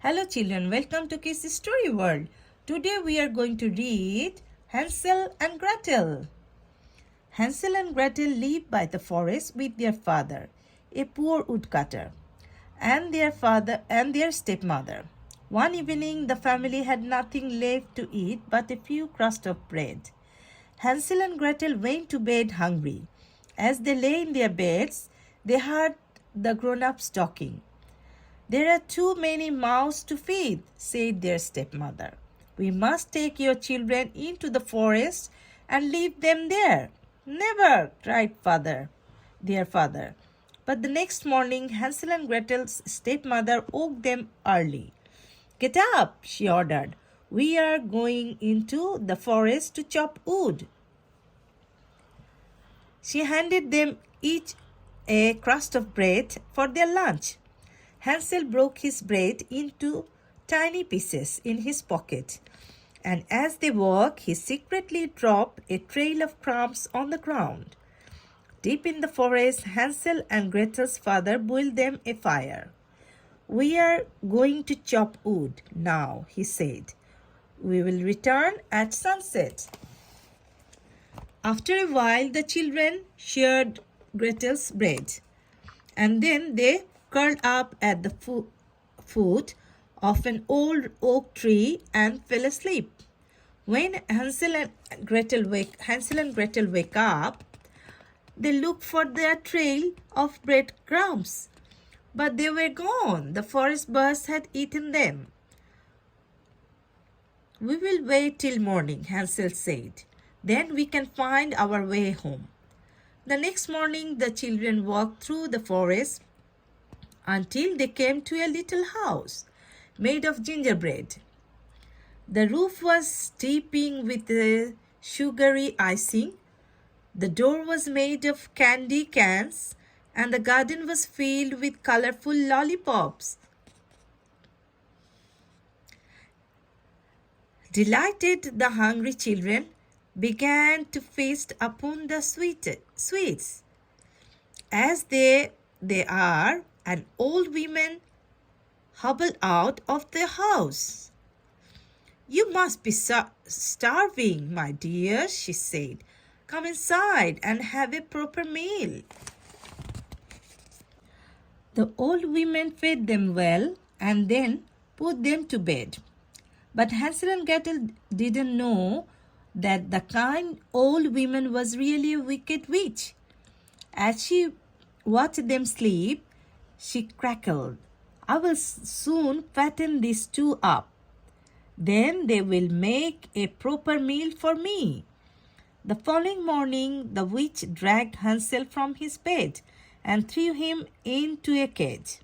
Hello children, welcome to Kids Story World. Today we are going to read Hansel and Gretel. Hansel and Gretel live by the forest with their father, a poor woodcutter, and their stepmother. One evening the family had nothing left to eat but a few crusts of bread. Hansel and Gretel went to bed hungry. As they lay in their beds, they heard the grown-ups talking. "There are too many mouths to feed," said their stepmother. "We must take your children into the forest and leave them there." "Never!" cried their father. But the next morning, Hansel and Gretel's stepmother woke them early. "Get up," she ordered. "We are going into the forest to chop wood." She handed them each a crust of bread for their lunch. Hansel broke his bread into tiny pieces in his pocket, and as they walked, he secretly dropped a trail of crumbs on the ground. Deep in the forest, Hansel and Gretel's father built them a fire. "We are going to chop wood now," he said. "We will return at sunset." After a while, the children shared Gretel's bread, and then they curled up at the foot of an old oak tree and fell asleep. When Hansel and Gretel wake up, they look for their trail of breadcrumbs, but they were gone. The forest birds had eaten them. "We will wait till morning," Hansel said. "Then we can find our way home." The next morning, the children walked through the forest until they came to a little house made of gingerbread. The roof was dripping with sugary icing, the door was made of candy cans, and the garden was filled with colorful lollipops. Delighted, the hungry children began to feast upon the sweets. As they are, an old woman hobbled out of the house. "You must be starving, my dear," she said. "Come inside and have a proper meal." The old woman fed them well and then put them to bed. But Hansel and Gretel didn't know that the kind old woman was really a wicked witch. As she watched them sleep, she cackled, "I will soon fatten these two up. Then they will make a proper meal for me." The following morning, the witch dragged Hansel from his bed and threw him into a cage.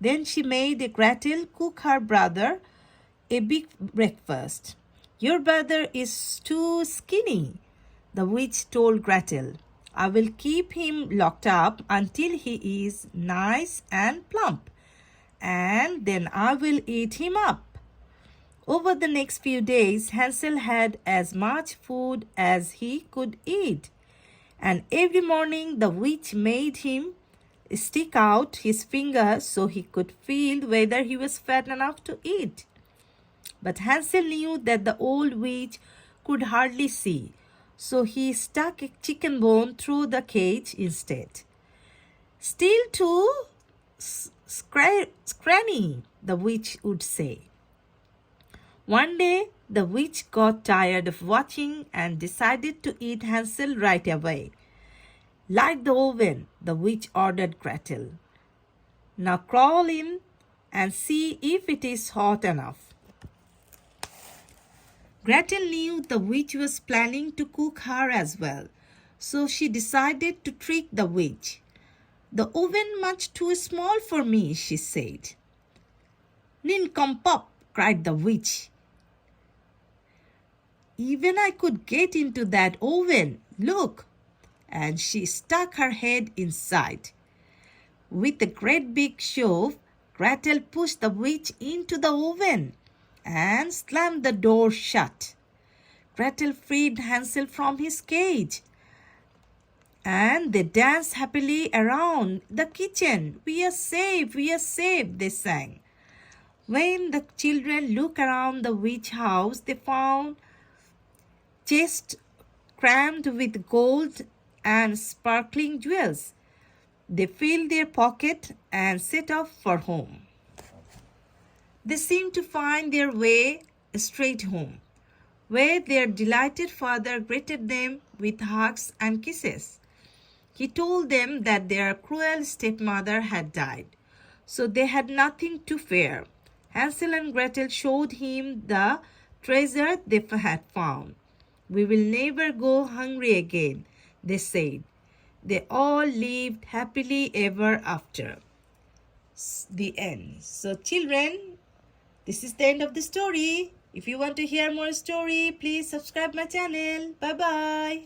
Then she made Gretel cook her brother a big breakfast. "Your brother is too skinny," the witch told Gretel. "I will keep him locked up until he is nice and plump, and then I will eat him up." Over the next few days, Hansel had as much food as he could eat, and every morning the witch made him stick out his finger so he could feel whether he was fat enough to eat. But Hansel knew that the old witch could hardly see, so he stuck a chicken bone through the cage instead. "Still too scrawny," the witch would say. One day, the witch got tired of watching and decided to eat Hansel right away. "Light the oven," the witch ordered Gretel. "Now crawl in and see if it is hot enough." Gretel knew the witch was planning to cook her as well, so she decided to trick the witch. "The oven much too small for me," she said. "Nincompoop!" cried the witch. "Even I could get into that oven. Look!" And she stuck her head inside. With a great big shove, Gretel pushed the witch into the oven and slammed the door shut. Gretel freed Hansel from his cage, and they danced happily around the kitchen. We are safe, they sang. When the children looked around the witch house, they found chests crammed with gold and sparkling jewels. They filled their pocket and set off for home. They seemed to find their way straight home, where their delighted father greeted them with hugs and kisses. He told them that their cruel stepmother had died, so they had nothing to fear. Hansel and Gretel showed him the treasure they had found. "We will never go hungry again," they said. They all lived happily ever after. The end. So, children, this is the end of the story. If you want to hear more story, please subscribe my channel. Bye bye.